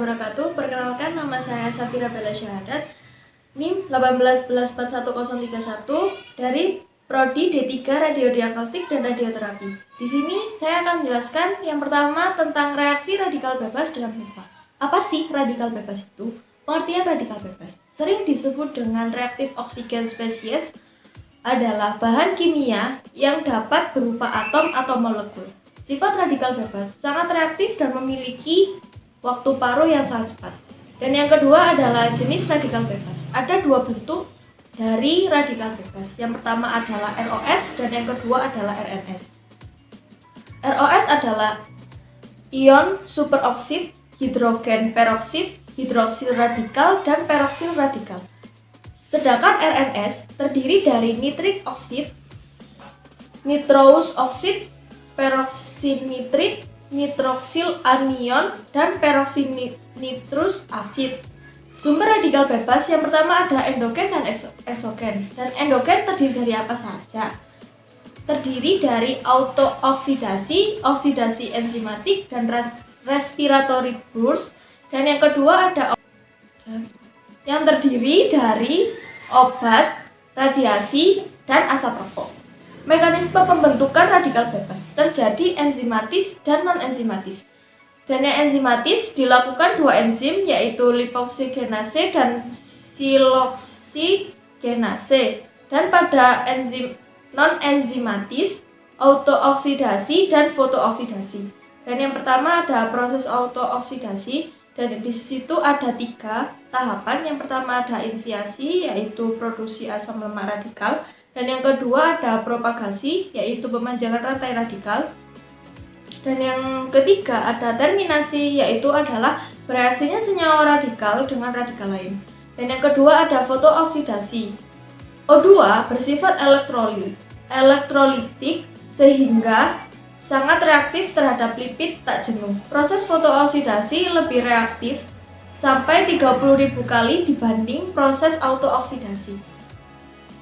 wabarakatuh. Perkenalkan, nama saya Safira Bella Syahadat, NIM 1811411031 dari Prodi D3 Radiodiagnostik dan Radioterapi. Di sini saya akan menjelaskan yang pertama tentang reaksi radikal bebas dengan HUFA. Apa sih radikal bebas itu? Pengertian radikal bebas sering disebut dengan reaktif oksigen spesies, adalah bahan kimia yang dapat berupa atom atau molekul. Sifat radikal bebas sangat reaktif dan memiliki waktu paruh yang sangat cepat. Dan yang kedua adalah jenis radikal bebas. Ada dua bentuk dari radikal bebas. Yang pertama adalah ROS dan yang kedua adalah RNS. ROS adalah ion superoksid, hidrogen peroksid, hidroksil radikal, dan peroksil radikal. Sedangkan RNS terdiri dari nitrik oksid, nitrous oksid, peroksinitrit, nitroksil anion, dan peroksinitrous asid. Sumber radikal bebas yang pertama ada endogen dan eksogen. Dan endogen terdiri dari apa saja? Terdiri dari autooksidasi, oksidasi enzimatik, dan respiratory burst. Dan yang kedua ada yang terdiri dari obat, radiasi, dan asap rokok. Mekanisme pembentukan radikal bebas terjadi enzimatis dan non-enzimatis. Dan yang enzimatis dilakukan dua enzim yaitu lipoksigenase dan siloksigenase. Dan pada enzim non-enzimatis, autooksidasi dan fotooksidasi. Dan yang pertama ada proses autooksidasi, dan di situ ada 3 tahapan. Yang pertama ada inisiasi yaitu produksi asam lemak radikal. Dan yang kedua ada propagasi, yaitu pemanjangan rantai radikal. Dan yang ketiga ada terminasi, yaitu adalah bereaksinya senyawa radikal dengan radikal lain. Dan yang kedua ada fotooksidasi. O2 bersifat elektrolitik sehingga sangat reaktif terhadap lipid tak jenuh. Proses fotooksidasi lebih reaktif sampai 30.000 kali dibanding proses autooksidasi.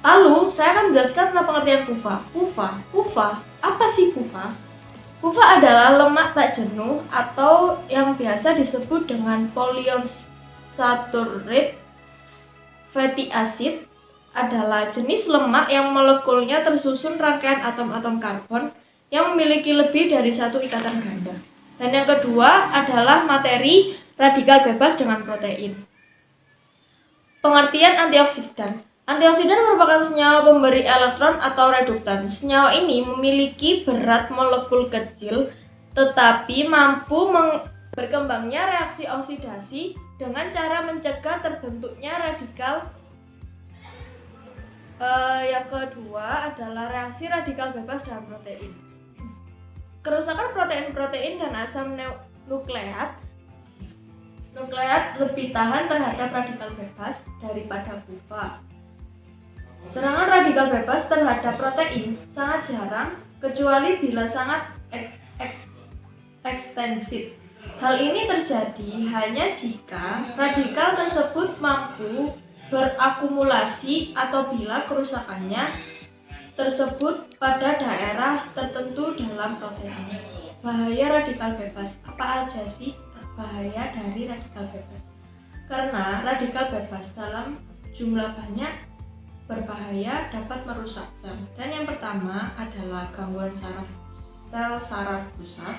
Lalu, saya akan menjelaskan tentang pengertian PUFA. Apa sih PUFA? PUFA adalah lemak tak jenuh atau yang biasa disebut dengan polyunsaturated fatty acid, adalah jenis lemak yang molekulnya tersusun rangkaian atom-atom karbon yang memiliki lebih dari satu ikatan ganda. Dan yang kedua adalah materi radikal bebas dengan protein. Pengertian antioksidan. Antioksidan merupakan senyawa pemberi elektron atau reduktan. Senyawa ini memiliki berat molekul kecil tetapi mampu berkembangnya reaksi oksidasi dengan cara mencegah terbentuknya radikal. Yang kedua adalah reaksi radikal bebas dengan protein. Kerusakan protein-protein dan asam nukleat lebih tahan terhadap radikal bebas daripada PUFA. Serangan radikal bebas terhadap protein sangat jarang, kecuali bila sangat ekstensif. Hal ini terjadi hanya jika radikal tersebut mampu berakumulasi atau bila kerusakannya tersebut pada daerah tertentu dalam protein. Bahaya radikal bebas. Apa aja sih bahaya dari radikal bebas? Karena radikal bebas dalam jumlah banyak berbahaya, dapat merusak sel. Dan yang pertama adalah gangguan sel saraf pusat.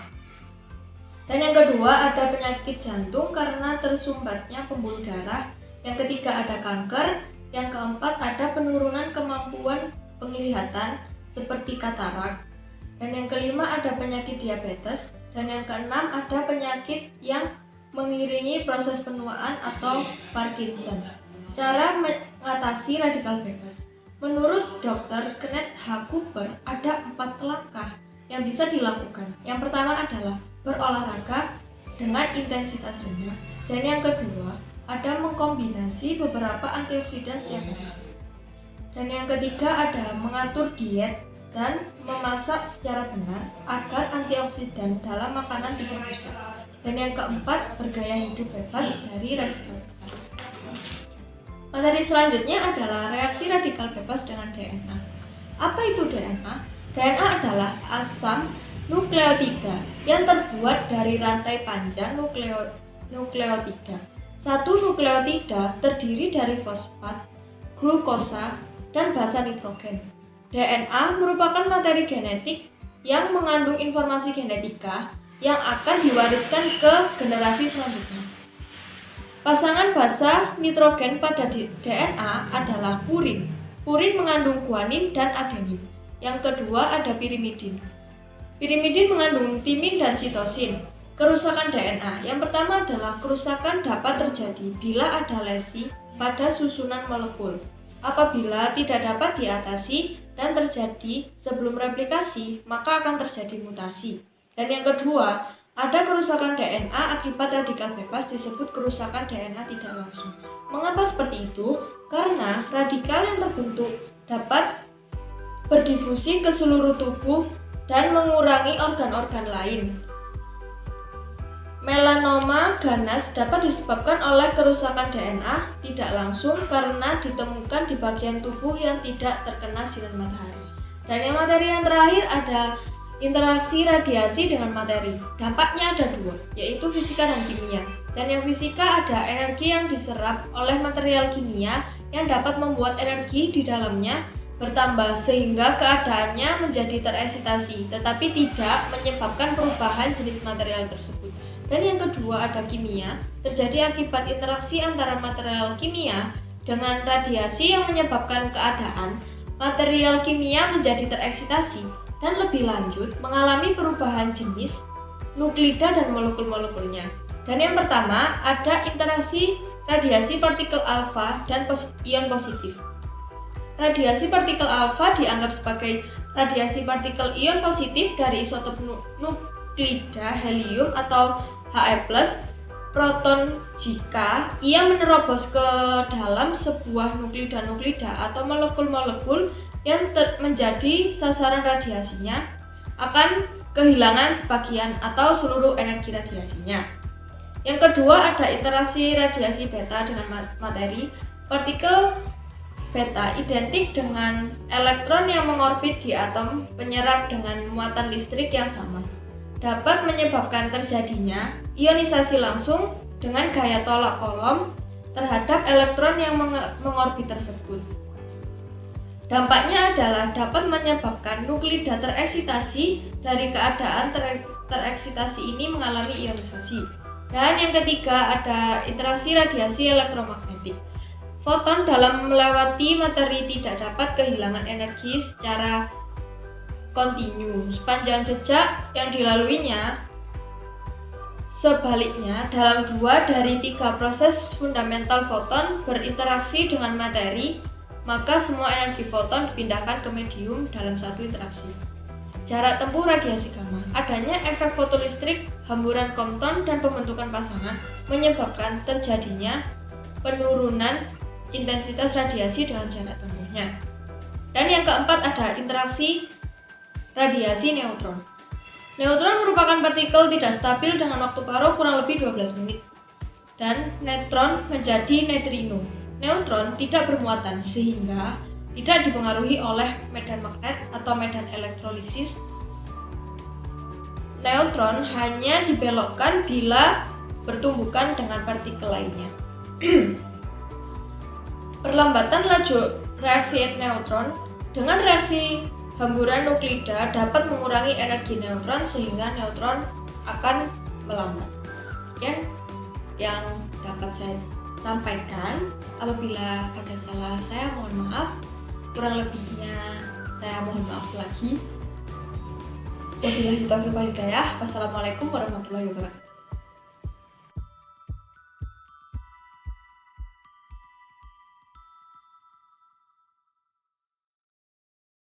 Dan yang kedua ada penyakit jantung karena tersumbatnya pembuluh darah. Yang ketiga ada kanker. Yang keempat ada penurunan kemampuan penglihatan seperti katarak. Dan yang kelima ada penyakit diabetes. Dan yang keenam ada penyakit yang mengiringi proses penuaan atau Parkinson. Cara mengatasi radikal bebas. Menurut Dr. Kenneth H. Cooper, ada 4 langkah yang bisa dilakukan. Yang pertama adalah berolahraga dengan intensitas rendah. Dan yang kedua, ada mengkombinasi beberapa antioksidan setiap hari. Dan yang ketiga ada mengatur diet dan memasak secara benar agar antioksidan dalam makanan tidak rusak. Dan yang keempat, bergaya hidup bebas dari radikal bebas. Materi selanjutnya adalah reaksi radikal bebas dengan DNA. Apa itu DNA? DNA adalah asam nukleotida yang terbuat dari rantai panjang nukleotida. Satu nukleotida terdiri dari fosfat, glukosa, dan basa nitrogen. DNA merupakan materi genetik yang mengandung informasi genetika yang akan diwariskan ke generasi selanjutnya. Pasangan basa nitrogen pada DNA adalah purin. Purin mengandung guanin dan adenin. Yang kedua ada pirimidin. Pirimidin mengandung timin dan sitosin. Kerusakan DNA. Yang pertama adalah kerusakan dapat terjadi bila ada lesi pada susunan molekul. Apabila tidak dapat diatasi dan terjadi sebelum replikasi, maka akan terjadi mutasi. Dan yang kedua, ada kerusakan DNA akibat radikal bebas disebut kerusakan DNA tidak langsung. Mengapa seperti itu? Karena radikal yang terbentuk dapat berdifusi ke seluruh tubuh dan mengurangi organ-organ lain. Melanoma ganas dapat disebabkan oleh kerusakan DNA tidak langsung karena ditemukan di bagian tubuh yang tidak terkena sinar matahari. Dan yang materi yang terakhir ada interaksi radiasi dengan materi. Dampaknya ada dua, yaitu fisika dan kimia. Dan yang fisika ada energi yang diserap oleh material kimia yang dapat membuat energi di dalamnya bertambah sehingga keadaannya menjadi tereksitasi, tetapi tidak menyebabkan perubahan jenis material tersebut. Dan yang kedua ada kimia, terjadi akibat interaksi antara material kimia dengan radiasi yang menyebabkan keadaan material kimia menjadi tereksitasi dan lebih lanjut mengalami perubahan jenis, nuklida dan molekul-molekulnya. Dan yang pertama ada interaksi radiasi partikel alfa dan ion positif. Radiasi partikel alfa dianggap sebagai radiasi partikel ion positif dari isotop nuklida helium atau He+, proton jika ia menerobos ke dalam sebuah nuklida atau molekul-molekul yang menjadi sasaran radiasinya akan kehilangan sebagian atau seluruh energi radiasinya. Yang kedua ada interaksi radiasi beta dengan materi. Partikel beta identik dengan elektron yang mengorbit di atom penyerap dengan muatan listrik yang sama. Dapat menyebabkan terjadinya ionisasi langsung dengan gaya tolak kolom terhadap elektron yang mengorbit tersebut. Dampaknya adalah dapat menyebabkan nuklida tereksitasi dari keadaan tereksitasi ini mengalami ionisasi. Dan yang ketiga ada interaksi radiasi elektromagnetik. Foton dalam melewati materi tidak dapat kehilangan energi secara kontinu sepanjang jejak yang dilaluinya. Sebaliknya, dalam 2 dari 3 proses fundamental foton berinteraksi dengan materi, maka semua energi foton dipindahkan ke medium dalam satu interaksi. Jarak tempuh radiasi gamma. Adanya efek fotolistrik, hamburan Compton, dan pembentukan pasangan menyebabkan terjadinya penurunan intensitas radiasi dengan jarak tempuhnya. Dan yang keempat ada interaksi radiasi neutron. Neutron merupakan partikel tidak stabil dengan waktu paro kurang lebih 12 menit. Dan neutron menjadi neutrino. Neutron tidak bermuatan sehingga tidak dipengaruhi oleh medan magnet atau medan elektrolisis. Neutron hanya dibelokkan bila bertumbukan dengan partikel lainnya. Perlambatan laju reaksi neutron dengan reaksi hamburan nuklida dapat mengurangi energi neutron sehingga neutron akan melambat. Sekian yang dapat saya sampaikan. Apabila ada salah saya mohon maaf, kurang lebihnya saya mohon maaf lagi. Wabillahi taufiq wal hidayah. Wassalamualaikum warahmatullahi wabarakatuh.